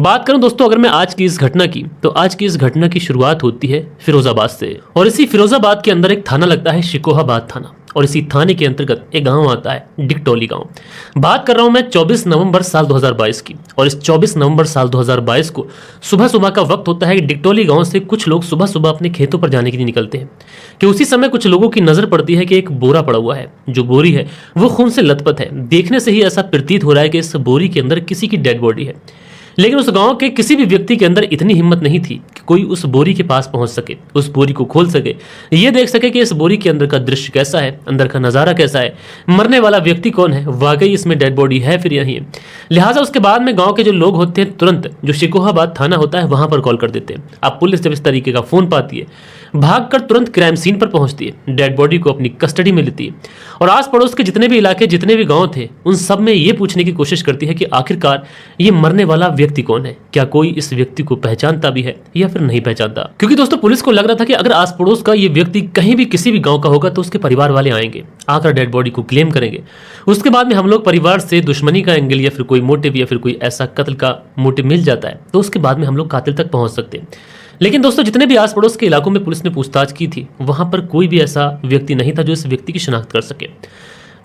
बात करूं दोस्तों अगर मैं आज की इस घटना की, तो आज की इस घटना की शुरुआत होती है फिरोजाबाद से। और इसी फिरोजाबाद के अंदर एक थाना लगता है शिकोहाबाद थाना, और इसी थाने के अंतर्गत एक गांव आता है डिगटोली गांव। बात कर रहा हूं मैं 24 नवंबर साल 2022 की, और इस 24 नवंबर साल 2022 को सुबह सुबह का वक्त होता है कि डिगटोली गांव से कुछ लोग सुबह सुबह अपने खेतों पर जाने के लिए निकलते हैं कि उसी समय कुछ लोगों की नजर पड़ती है कि एक बोरा पड़ा हुआ है। जो बोरी है वो खून से लथपथ है। देखने से ही ऐसा प्रतीत हो रहा है कि इस बोरी के अंदर किसी की डेड बॉडी है। लेकिन उस गांव के किसी भी व्यक्ति के अंदर इतनी हिम्मत नहीं थी कि कोई उस बोरी के पास पहुंच सके, उस बोरी को खोल सके, ये देख सके कि इस बोरी के अंदर का दृश्य कैसा है, अंदर का नजारा कैसा है, मरने वाला व्यक्ति कौन है, वाकई इसमें डेड बॉडी है फिर नहीं है। लिहाजा उसके बाद में गांव के जो लोग होते हैं तुरंत जो शिकोहाबाद थाना होता है वहां पर कॉल कर देते हैं। अब पुलिस जब इस तरीके का फोन पाती है, भागकर तुरंत क्राइम सीन पर पहुंचती है, डेड बॉडी को अपनी कस्टडी में लेती है और आस पड़ोस के जितने भी इलाके, जितने भी गांव थे, उन सब में ये पूछने की कोशिश करती है कि आखिरकार ये मरने वाला व्यक्ति कौन है, क्या कोई इस व्यक्ति को पहचानता भी है या फिर नहीं पहचानता। क्योंकि दोस्तों पुलिस को लग रहा था कि अगर आस पड़ोस का ये व्यक्ति कहीं भी किसी भी गांव का होगा तो उसके परिवार वाले आएंगे, आकर डेड बॉडी को क्लेम करेंगे। उसके बाद में हम लोग परिवार से दुश्मनी का एंगल या फिर कोई मोटिव या फिर कोई ऐसा कत्ल का मोटिव मिल जाता है तो उसके बाद में हम लोग कातिल तक पहुंच सकते हैं। लेकिन दोस्तों जितने भी आस पड़ोस के इलाकों में पुलिस ने पूछताछ की थी वहां पर कोई भी ऐसा व्यक्ति नहीं था जो इस व्यक्ति की शिनाख्त कर सके।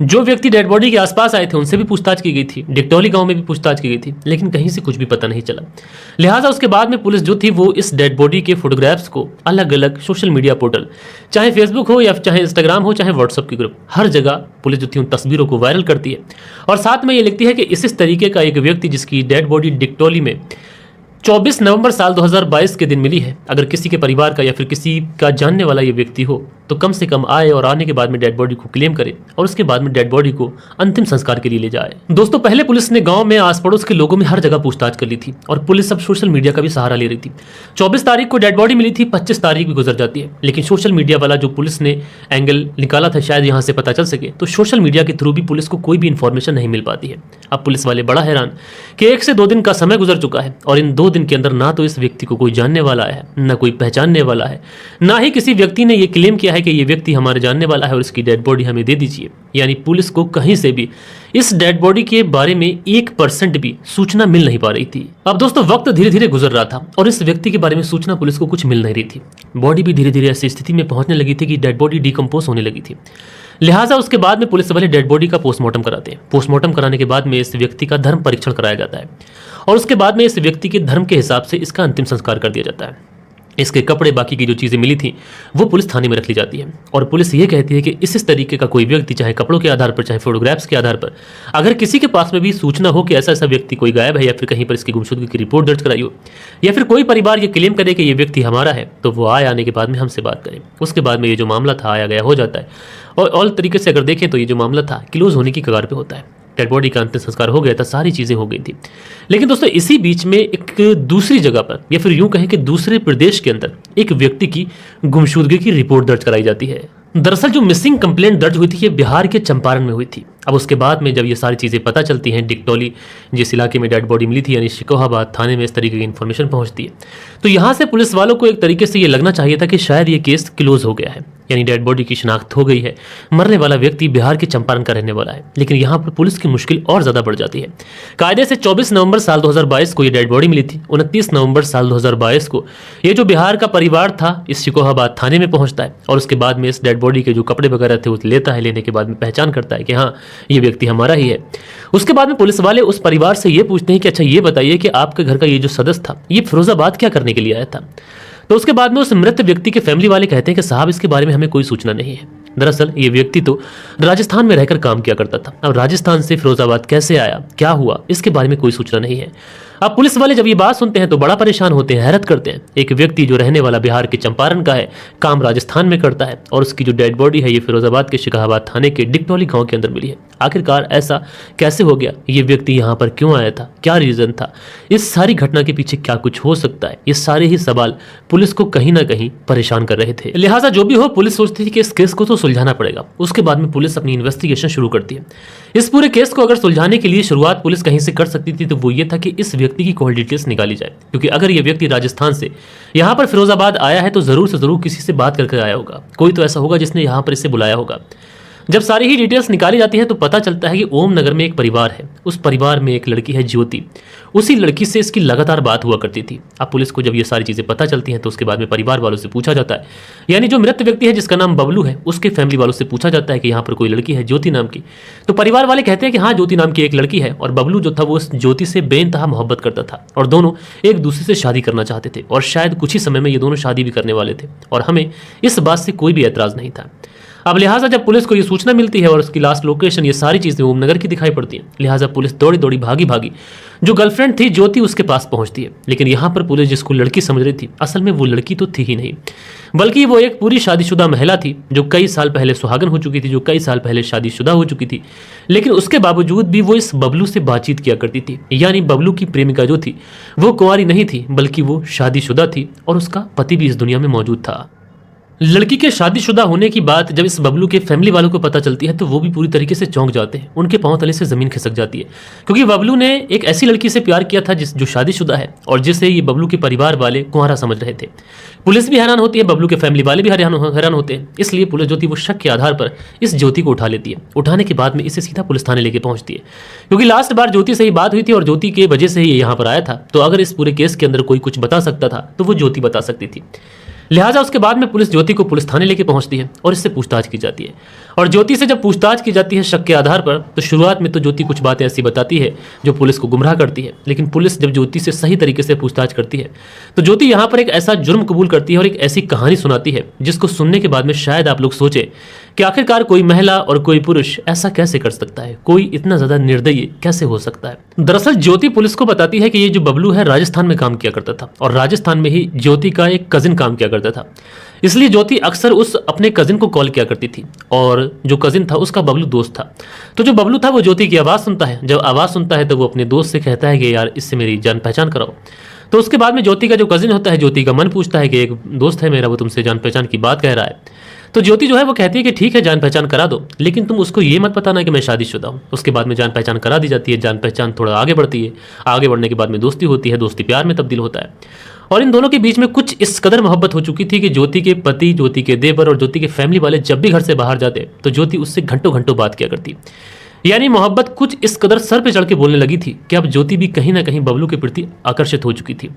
जो व्यक्ति डेड बॉडी के आसपास आए थे उनसे भी पूछताछ की गई थी, डिगटोली गांव में भी पूछताछ की गई थी, लेकिन कहीं से कुछ भी पता नहीं चला। लिहाजा उसके बाद में पुलिस जो थी वो इस डेड बॉडी के फोटोग्राफ्स को अलग अलग सोशल मीडिया पोर्टल, चाहे फेसबुक हो या चाहे इंस्टाग्राम हो चाहे व्हाट्सएप की ग्रुप, हर जगह पुलिस जो थी उन तस्वीरों को वायरल करती है और साथ में ये लिखती है कि इस तरीके का एक व्यक्ति जिसकी डेड बॉडी डिगटोली में 24 नवंबर साल 2022 के दिन मिली है, अगर किसी के परिवार का या फिर किसी का जानने वाला ये व्यक्ति हो तो कम से कम आए और आने के बाद में डेड बॉडी को क्लेम करे और उसके बाद में डेड बॉडी को अंतिम संस्कार के लिए ले जाए। दोस्तों पहले पुलिस ने गांव में आस पड़ोस के लोगों में हर जगह पूछताछ कर ली थी और पुलिस अब सोशल मीडिया का भी सहारा ले रही थी। 24 तारीख को डेड बॉडी मिली थी, 25 तारीख भी गुजर जाती है, लेकिन सोशल मीडिया वाला जो पुलिस ने एंगल निकाला था शायद यहाँ से पता चल सके, तो सोशल मीडिया के थ्रू भी पुलिस को कोई भी इंफॉर्मेशन नहीं मिल पाती है। अब पुलिस वाले बड़ा हैरान कि 1 से 2 दिन का समय गुजर चुका है और इन 2 दिन के अंदर ना तो इस व्यक्ति को कोई जानने वाला है, ना कोई पहचानने वाला है, ना ही किसी व्यक्ति ने यह क्लेम किया है कि ये व्यक्ति हमारे जानने वाला है और इसकी डेड बॉडी हमें दे दीजिए। यानी पुलिस को कहीं से भी इस डेड बॉडी के बारे में 1% भी सूचना मिल नहीं पा रही थी। अब दोस्तों वक्त धीरे धीरे गुजर रहा था और इस व्यक्ति के बारे में सूचना पुलिस को कुछ मिल नहीं रही थी। बॉडी भी धीरे धीरे ऐसी स्थिति में पहुंचने लगी थी कि डेड बॉडी डिकम्पोज होने लगी थी। लिहाजा उसके बाद में पुलिस वाले डेड बॉडी का पोस्टमार्टम कराते हैं। पोस्टमार्टम कराने के बाद में इस व्यक्ति का धर्म परीक्षण कराया जाता है और उसके बाद में इस व्यक्ति के धर्म के हिसाब से इसका अंतिम संस्कार कर दिया जाता है। इसके कपड़े, बाकी की जो चीज़ें मिली थी वो पुलिस थाने में रख ली जाती है और पुलिस ये कहती है कि इस तरीके का कोई व्यक्ति, चाहे कपड़ों के आधार पर चाहे फोटोग्राफ्स के आधार पर, अगर किसी के पास में भी सूचना हो कि ऐसा ऐसा व्यक्ति कोई गायब है या फिर कहीं पर इसकी गुमशुदगी की रिपोर्ट दर्ज कराई हो या फिर कोई परिवार ये क्लेम करे कि ये व्यक्ति हमारा है, तो वो आने के बाद में हमसे बात करें। उसके बाद में ये जो मामला था आया गया हो जाता है और ऑल तरीके से अगर देखें तो ये जो मामला था क्लोज होने की कगार पर होता है। डेड बॉडी का अंतिम संस्कार हो गया था, सारी चीज़ें हो गई थी। लेकिन दोस्तों इसी बीच में एक दूसरी जगह पर या फिर यूं कहें कि दूसरे प्रदेश के अंदर एक व्यक्ति की गुमशुदगी की रिपोर्ट दर्ज कराई जाती है। दरअसल जो मिसिंग कंप्लेंट दर्ज हुई थी ये बिहार के चंपारण में हुई थी। अब उसके बाद में जब ये सारी चीज़ें पता चलती हैं, डिगटोली जिस इलाके में डेड बॉडी मिली थी यानी शिकोहाबाद थाने में इस तरीके की इन्फॉर्मेशन पहुंचती है, तो यहाँ से पुलिस वालों को एक तरीके से ये लगना चाहिए था कि शायद ये केस क्लोज हो गया है, यानी डेड बॉडी की शिनाख्त हो गई है, मरने वाला व्यक्ति बिहार के चंपारण का रहने वाला है। लेकिन यहाँ पर पुलिस की मुश्किल और ज़्यादा बढ़ जाती है। कायदे से 24 नवंबर साल 2022 को ये डेड बॉडी मिली थी। 29 नवंबर साल 2022 को ये जो बिहार का परिवार था इस शिकोहाबाद थाने में पहुंचता है और उसके बाद में इस डेड बॉडी के जो कपड़े वगैरह थे वो लेता है। लेने के बाद में पहचान करता है कि हाँ ये व्यक्ति हमारा ही है। उसके बाद में पुलिस वाले उस परिवार से ये पूछते हैं कि अच्छा ये बताइए कि आपके घर का ये जो सदस्य था ये फिरोजाबाद क्या करने के लिए आया था। तो उसके बाद में उस मृत व्यक्ति के फैमिली वाले कहते हैं कि साहब इसके बारे में हमें कोई सूचना नहीं है। दरअसल ये व्यक्ति तो राजस्थान में रहकर काम किया करता था। अब राजस्थान से फिरोजाबाद कैसे आया, क्या हुआ, इसके बारे में कोई सूचना नहीं है। अब पुलिस वाले जब ये बात सुनते हैं तो बड़ा परेशान होते हैं, हैरत करते हैं। एक व्यक्ति जो रहने वाला बिहार के चंपारण का है, काम राजस्थान में करता है और उसकी जो डेड बॉडी है ये फिरोजाबाद के शिकोहाबाद थाने के डिगटोली गांव के अंदर मिली है। आखिरकार ऐसा कैसे हो गया, ये व्यक्ति यहाँ पर क्यों आया था, क्या रीजन था, इस सारी घटना के पीछे क्या कुछ हो सकता है, ये सारे ही सवाल पुलिस को कहीं ना कहीं परेशान कर रहे थे। लिहाजा जो भी हो पुलिस सोचती थी कि इस केस को तो सुलझाना पड़ेगा। उसके बाद में पुलिस अपनी इन्वेस्टिगेशन शुरू करती है। इस पूरे केस को अगर सुलझाने के लिए शुरुआत पुलिस कहीं से कर सकती थी तो वो ये था कि इस व्यक्ति की कॉल डिटेल्स निकाली जाए, क्योंकि अगर ये व्यक्ति राजस्थान से यहाँ पर फिरोजाबाद आया है तो जरूर से जरूर किसी से बात करके आया होगा, कोई तो ऐसा होगा जिसने यहाँ पर इसे बुलाया होगा। जब सारी ही डिटेल्स निकाली जाती है तो पता चलता है कि ओम नगर में एक परिवार है। उस परिवार में एक लड़की है ज्योति। उसी लड़की से इसकी लगातार बात हुआ करती थी। अब पुलिस को जब ये सारी चीजें पता चलती हैं तो उसके बाद में परिवार वालों से पूछा जाता है, यानी जो मृत व्यक्ति है जिसका नाम बबलू है उसके फैमिली वालों से पूछा जाता है कि यहाँ पर कोई लड़की है ज्योति नाम की। तो परिवार वाले कहते हैं कि हाँ, ज्योति नाम की एक लड़की है और बबलू जो था वो उस ज्योति से बेइंतहा मोहब्बत करता था और दोनों एक दूसरे से शादी करना चाहते थे और शायद कुछ ही समय में ये दोनों शादी भी करने वाले थे और हमें इस बात से कोई भी ऐतराज नहीं था। अब लिहाजा जब पुलिस को ये सूचना मिलती है और उसकी लास्ट लोकेशन ये सारी चीजें ओमनगर की दिखाई पड़ती हैं, लिहाजा पुलिस दौड़ी दौड़ी भागी भागी जो गर्लफ्रेंड थी ज्योति उसके पास पहुंचती है। लेकिन यहाँ पर पुलिस जिसको लड़की समझ रही थी असल में वो लड़की तो थी ही नहीं, बल्कि वो एक पूरी शादीशुदा महिला थी जो कई साल पहले सुहागन हो चुकी थी, जो कई साल पहले शादीशुदा हो चुकी थी। लेकिन उसके बावजूद भी वो इस बबलू से बातचीत किया करती थी, यानी बबलू की प्रेमिका जो थी वो कुंवारी नहीं थी बल्कि वो शादीशुदा थी और उसका पति भी इस दुनिया में मौजूद था। लड़की के शादीशुदा होने की बात जब इस बबलू के फैमिली वालों को पता चलती है तो वो भी पूरी तरीके से चौंक जाते हैं। उनके पांव तले से जमीन खिसक जाती है क्योंकि बबलू ने एक ऐसी लड़की से प्यार किया था जो शादीशुदा है और जिसे ये बबलू के परिवार वाले कुंवारा समझ रहे थे। पुलिस भी हैरान होती है, बबलू के फैमिली वाले भी हैरान होते हैं। इसलिए पुलिस जो थी वो शक के आधार पर इस ज्योति को उठा लेती है। उठाने के बाद में इसे सीधा पुलिस थाने लेके पहुंचती है क्योंकि लास्ट बार ज्योति से ही बात हुई थी और ज्योति की वजह से ही ये यहाँ पर आया था। तो अगर इस पूरे केस के अंदर कोई कुछ बता सकता था तो वो ज्योति बता सकती थी। लिहाजा उसके बाद में पुलिस ज्योति को पुलिस थाने लेके पहुंचती है और इससे पूछताछ की जाती है। और ज्योति से जब पूछताछ की जाती है शक के आधार पर तो शुरुआत में तो ज्योति कुछ बातें ऐसी बताती है जो पुलिस को गुमराह करती है। लेकिन पुलिस जब ज्योति से सही तरीके से पूछताछ करती है तो ज्योति यहाँ पर एक ऐसा जुर्म कबूल करती है और एक ऐसी कहानी सुनाती है जिसको सुनने के बाद में शायद आप लोग सोचे कि आखिरकार कोई महिला और कोई पुरुष ऐसा कैसे कर सकता है, कोई इतना ज्यादा निर्दयी कैसे हो सकता है। दरअसल ज्योति पुलिस को बताती है कि ये जो बबलू है राजस्थान में काम किया करता था और राजस्थान में ही ज्योति का एक कजिन काम किया करता था। इसलिए ज्योति अक्सर उस अपने कजिन को कॉल किया करती थी और जो कजिन था उसका बबलू दोस्त था। तो जो बबलू था वो ज्योति की आवाज़ सुनता है। जब आवाज़ सुनता है तो वो अपने दोस्त से कहता है कि यार इससे मेरी जान पहचान कराओ। तो उसके बाद में ज्योति का जो कजिन होता है ज्योति का मन पूछता है कि एक दोस्त है मेरा वो तुमसे जान पहचान की बात कह रहा है। तो ज्योति जो है वो कहती है कि ठीक है जान पहचान करा दो, लेकिन तुम उसको ये मत बताना कि मैं शादीशुदा हूँ। उसके बाद में जान पहचान करा दी जाती है। जान पहचान थोड़ा आगे बढ़ती है। आगे बढ़ने के बाद में दोस्ती होती है। दोस्ती प्यार में तब्दील होता है और इन दोनों के बीच में कुछ इस कदर मोहब्बत हो चुकी थी कि ज्योति के पति, ज्योति के देवर और ज्योति के फैमिली वाले जब भी घर से बाहर जाते तो ज्योति उससे घंटों घंटों बात किया करती। यानी मोहब्बत कुछ इस कदर सर पे चढ़ के बोलने लगी थी कि अब ज्योति भी कहीं ना कहीं बबलू के प्रति आकर्षित हो चुकी थी।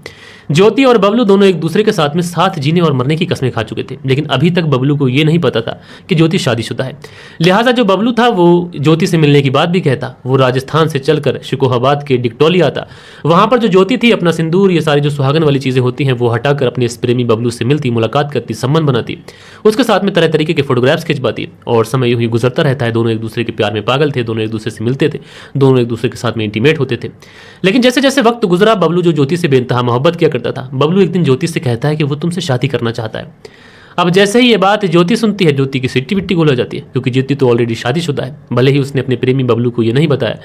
ज्योति और बबलू दोनों एक दूसरे के साथ में साथ जीने और मरने की कस्में खा चुके थे, लेकिन अभी तक बबलू को यह नहीं पता था कि ज्योति शादीशुदा है। लिहाजा जो बबलू था वो ज्योति से मिलने की बात भी कहता। वो राजस्थान से चलकर शिकोहाबाद के डिक्टोली आता। वहां पर जो ज्योति थी अपना सिंदूर, ये सारी जो सुहागन वाली चीजें होती हैं वो हटाकर अपने इस प्रेमी बबलू से मिलती, मुलाकात करती, संबंध बनाती, उसके साथ में तरह तरीके के फोटोग्राफ्स खिंचवाती और समय यूं ही गुजरता रहता है। दोनों एक दूसरे के प्यार में पागल थे, दोनों एक दूसरे से मिलते थे, दोनों एक दूसरे के साथ में इंटीमेट होते थे। लेकिन जैसे जैसे वक्त गुजरा बबलू जो ज्योति से बेइंतहा मोहब्बत किया करता था, बबलू एक दिन ज्योति से कहता है कि वो तुमसे शादी करना चाहता है। अब जैसे ही ये बात ज्योति सुनती है ज्योति की सिट्टी विट्टी गोल हो जाती है क्योंकि ज्योति तो ऑलरेडी शादीशुदा है। भले ही उसने अपने प्रेमी बबलू को ये नहीं बताया,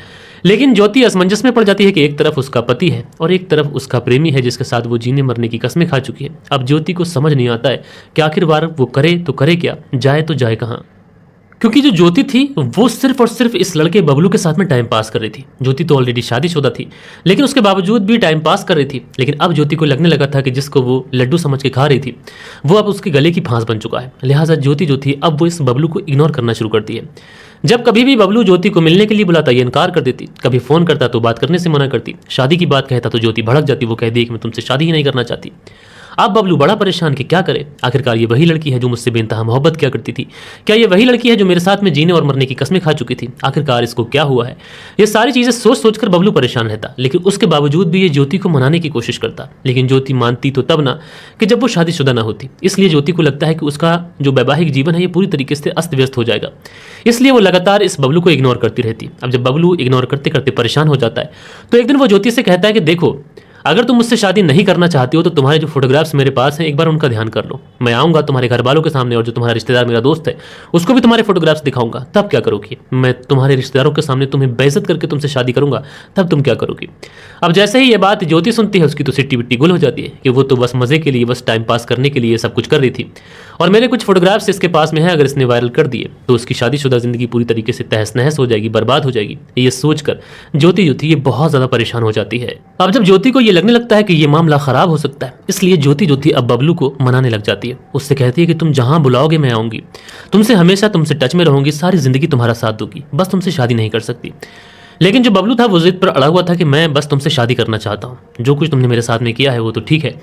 लेकिन ज्योति असमंजस में पड़ जाती है कि एक तरफ उसका पति है और एक तरफ उसका प्रेमी है जिसके साथ वो जीने मरने की कस्में खा चुकी है। अब ज्योति को समझ नहीं आता है कि आखिरकार वो करे तो करे क्या, जाए तो जाए कहाँ, क्योंकि जो ज्योति थी वो सिर्फ और सिर्फ इस लड़के बबलू के साथ में टाइम पास कर रही थी। ज्योति तो ऑलरेडी शादीशुदा थी लेकिन उसके बावजूद भी टाइम पास कर रही थी। लेकिन अब ज्योति को लगने लगा था कि जिसको वो लड्डू समझ के खा रही थी वो अब उसके गले की फांस बन चुका है। लिहाजा ज्योति जो थी अब वो इस बबलू को इग्नोर करना शुरू करती है। जब कभी भी बबलू ज्योति को मिलने के लिए बुलाता ये इनकार कर देती, कभी फोन करता तो बात करने से मना करती, शादी की बात कहता तो ज्योति भड़क जाती। वो कहती कि मैं तुमसे शादी ही नहीं करना चाहती। अब बबलू बड़ा परेशान कि क्या करे, आखिरकार ये वही लड़की है जो मुझसे बेइंतहा मोहब्बत किया करती थी, क्या ये वही लड़की है जो मेरे साथ में जीने और मरने की कस्में खा चुकी थी, आखिरकार इसको क्या हुआ है। ये सारी चीजें सोच सोचकर बबलू परेशान रहता, लेकिन उसके बावजूद भी ये ज्योति को मनाने की कोशिश करता। लेकिन ज्योति मानती तो तब ना कि जब वो शादीशुदा ना होती। इसलिए ज्योति को लगता है कि उसका जो वैवाहिक जीवन है ये पूरी तरीके से अस्त व्यस्त हो जाएगा। इसलिए वो लगातार इस बबलू को इग्नोर करती रहती। अब जब बबलू इग्नोर करते करते परेशान हो जाता है तो एक दिन वो ज्योति से कहता है कि देखो, अगर तुम मुझसे शादी नहीं करना चाहती हो तो तुम्हारे जो फोटोग्राफ्स मेरे पास हैं एक बार उनका ध्यान कर लो। मैं आऊंगा तुम्हारे घर वालों के सामने और जो तुम्हारा रिश्तेदार मेरा दोस्त है उसको भी तुम्हारे फोटोग्राफ्स दिखाऊंगा, तब क्या करोगी। मैं तुम्हारे रिश्तेदारों के सामने तुम्हें बेइज्जत करके तुमसे शादी करूंगा, तब तुम क्या करोगी। अब जैसे ही ये बात ज्योति सुनती है उसकी तो सिट्टी बिट्टी गुल हो जाती है कि वो तो बस मजे के लिए, बस टाइम पास करने के लिए सब कुछ कर रही थी। और मेरे कुछ फोटोग्राफ्स इसके पास में है, अगर इसने वायरल कर दिए तो उसकी शादीशुदा जिंदगी पूरी तरीके से तहस नहस हो जाएगी, बर्बाद हो जाएगी। ये सोचकर ज्योति जो थी ये बहुत ज्यादा परेशान हो जाती है। अब जब ज्योति को ये लगने लगता है कि ये मामला खराब हो सकता है, इसलिए ज्योति जो थी अब बबलू को मनाने लग जाती है। उससे कहती है कि तुम जहां बुलाओगे मैं आऊंगी, तुमसे हमेशा तुमसे टच में रहूंगी, सारी जिंदगी तुम्हारा साथ दूंगी, बस तुमसे शादी नहीं कर सकती। लेकिन जो बबलू था वो जिद पर अड़ा हुआ था कि मैं बस तुमसे शादी करना चाहता हूँ, जो कुछ तुमने मेरे साथ में किया है वो तो ठीक है,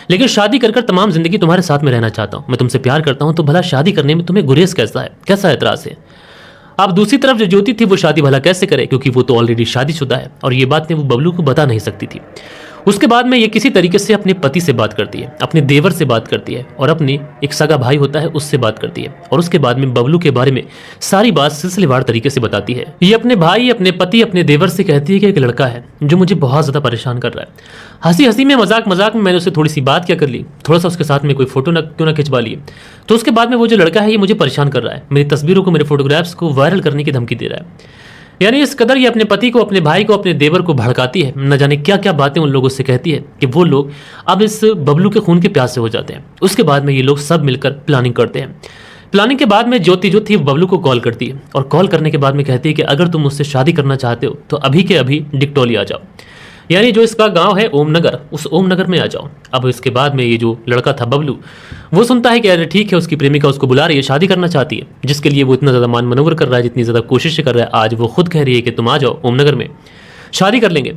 लेकिन शादी कर तमाम जिंदगी तुम्हारे साथ में रहना चाहता हूँ। मैं तुमसे प्यार करता हूँ, तो भला शादी करने में तुम्हें गुरेज कैसा है, कैसा एतराज है। अब दूसरी तरफ जो ज्योति थी वो शादी भला कैसे करे, क्योंकि वो तो ऑलरेडी शादीशुदा है और ये बातें वो बबलू को बता नहीं सकती थी। उसके बाद में ये किसी तरीके से अपने पति से बात करती है, अपने देवर से बात करती है और अपने एक सगा भाई होता है उससे बात करती है, और उसके बाद में बबलू के बारे में सारी बात सिलसिलेवार तरीके से बताती है। ये अपने भाई, अपने पति, अपने देवर से कहती है कि एक लड़का है जो मुझे बहुत ज्यादा परेशान कर रहा है। हंसी हंसी में, मजाक मजाक में मैंने उससे थोड़ी सी बात क्या कर ली, थोड़ा सा उसके साथ में कोई फोटो क्यों ना खिंचवा लिए, तो उसके बाद में वो जो लड़का है ये मुझे परेशान कर रहा है, मेरी तस्वीरों को, मेरे फोटोग्राफ्स को वायरल करने की धमकी दे रहा है। यानी इस कदर ये अपने पति को, अपने भाई को, अपने देवर को भड़काती है, न जाने क्या क्या बातें उन लोगों से कहती है कि वो लोग अब इस बबलू के खून के प्यासे हो जाते हैं। उसके बाद में ये लोग सब मिलकर प्लानिंग करते हैं। प्लानिंग के बाद में ज्योति जो थी बबलू को कॉल करती है और कॉल करने के बाद में कहती है कि अगर तुम मुझसे शादी करना चाहते हो तो अभी के अभी डिक्टोली आ जाओ, यानी जो इसका गांव है ओमनगर, उस ओमनगर में आ जाओ। अब इसके बाद में ये जो लड़का था बबलू, वो सुनता है कि अरे ठीक है, उसकी प्रेमिका उसको बुला रही है, शादी करना चाहती है, जिसके लिए वो इतना ज़्यादा मान मनोवर कर रहा है, जितनी ज़्यादा कोशिश कर रहा है, आज वो खुद कह रही है कि तुम आ जाओ ओमनगर में, शादी कर लेंगे।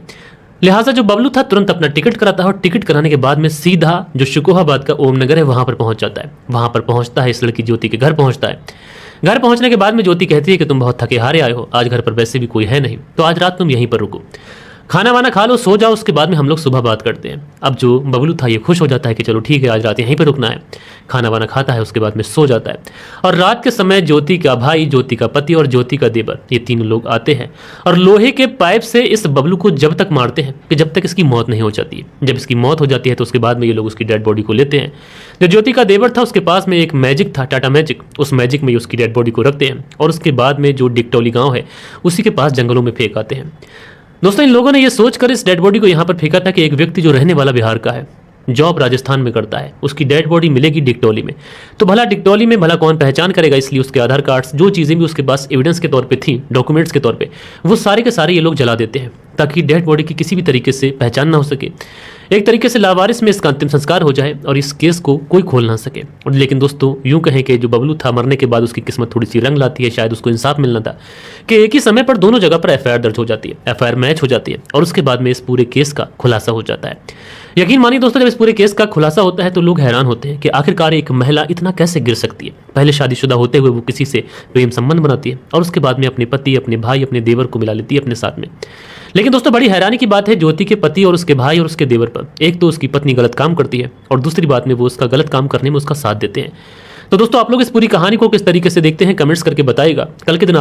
लिहाजा जो बबलू था तुरंत अपना टिकट कराता है और टिकट कराने के बाद में सीधा जो शिकोहाबाद का ओमनगर है वहां पर पहुंच जाता है। वहां पर पहुंचता है, इस लड़की ज्योति के घर पहुंचता है। घर पहुंचने के बाद में ज्योति कहती है कि तुम बहुत थके हारे आए हो, आज घर पर वैसे भी कोई है नहीं, तो आज रात तुम यहीं पर रुको, खाना वाना खा लो, सो जाओ, उसके बाद में हम लोग सुबह बात करते हैं। अब जो बबलू था ये खुश हो जाता है कि चलो ठीक है, आज रात यहीं पर रुकना है। खाना वाना खाता है, उसके बाद में सो जाता है। और रात के समय ज्योति का भाई, ज्योति का पति और ज्योति का देवर, ये तीनों लोग आते हैं और लोहे के पाइप से इस बबलू को जब तक मारते हैं कि जब तक इसकी मौत नहीं हो जाती है। जब इसकी मौत हो जाती है तो उसके बाद में ये लोग उसकी डेड बॉडी को लेते हैं। जो ज्योति का देवर था उसके पास में एक मैजिक था, टाटा मैजिक, उस मैजिक में उसकी डेड बॉडी को रखते हैं और उसके बाद में जो डिक्टोली गाँव है उसी के पास जंगलों में फेंक आते हैं। दोस्तों, इन लोगों ने यह सोचकर इस डेड बॉडी को यहाँ पर फेंका था कि एक व्यक्ति जो रहने वाला बिहार का है, जॉब राजस्थान में करता है, उसकी डेड बॉडी मिलेगी डिक्टोली में, तो भला डिक्टोली में भला कौन पहचान करेगा। इसलिए उसके आधार कार्ड्स, जो चीज़ें भी उसके पास एविडेंस के तौर पे थी, डॉक्यूमेंट्स के तौर पे, वो सारे के सारे ये लोग जला देते हैं ताकि डेड बॉडी की किसी भी तरीके से पहचान ना हो सके। एक तरीके से लावारिस में इसका अंतिम संस्कार हो जाए और इस केस को कोई खोल ना सके। और लेकिन दोस्तों, यूं कहें कि जो बबलू था मरने के बाद उसकी किस्मत थोड़ी सी रंग लाती है, शायद उसको इंसाफ मिलना था कि एक ही समय पर दोनों जगह पर एफआईआर दर्ज हो जाती है, एफआईआर मैच हो जाती है और उसके बाद में इस पूरे केस का खुलासा हो जाता है। यकीन मानिए दोस्तों, जब इस पूरे केस का खुलासा होता है तो लोग हैरान होते हैं कि आखिरकार एक महिला इतना कैसे गिर सकती है। पहले शादीशुदा होते हुए वो किसी से प्रेम संबंध बनाती है और उसके बाद में अपने पति, अपने भाई, अपने देवर को मिला लेती है अपने साथ में। लेकिन दोस्तों, बड़ी हैरानी की बात है ज्योति के पति और उसके भाई और उसके देवर पर। एक तो उसकी पत्नी गलत काम करती है और दूसरी बात में वो उसका गलत काम करने में उसका साथ देते हैं। तो दोस्तों, आप लोग इस पूरी कहानी को किस तरीके से देखते हैं कमेंट्स करके बताइएगा। कल के दिन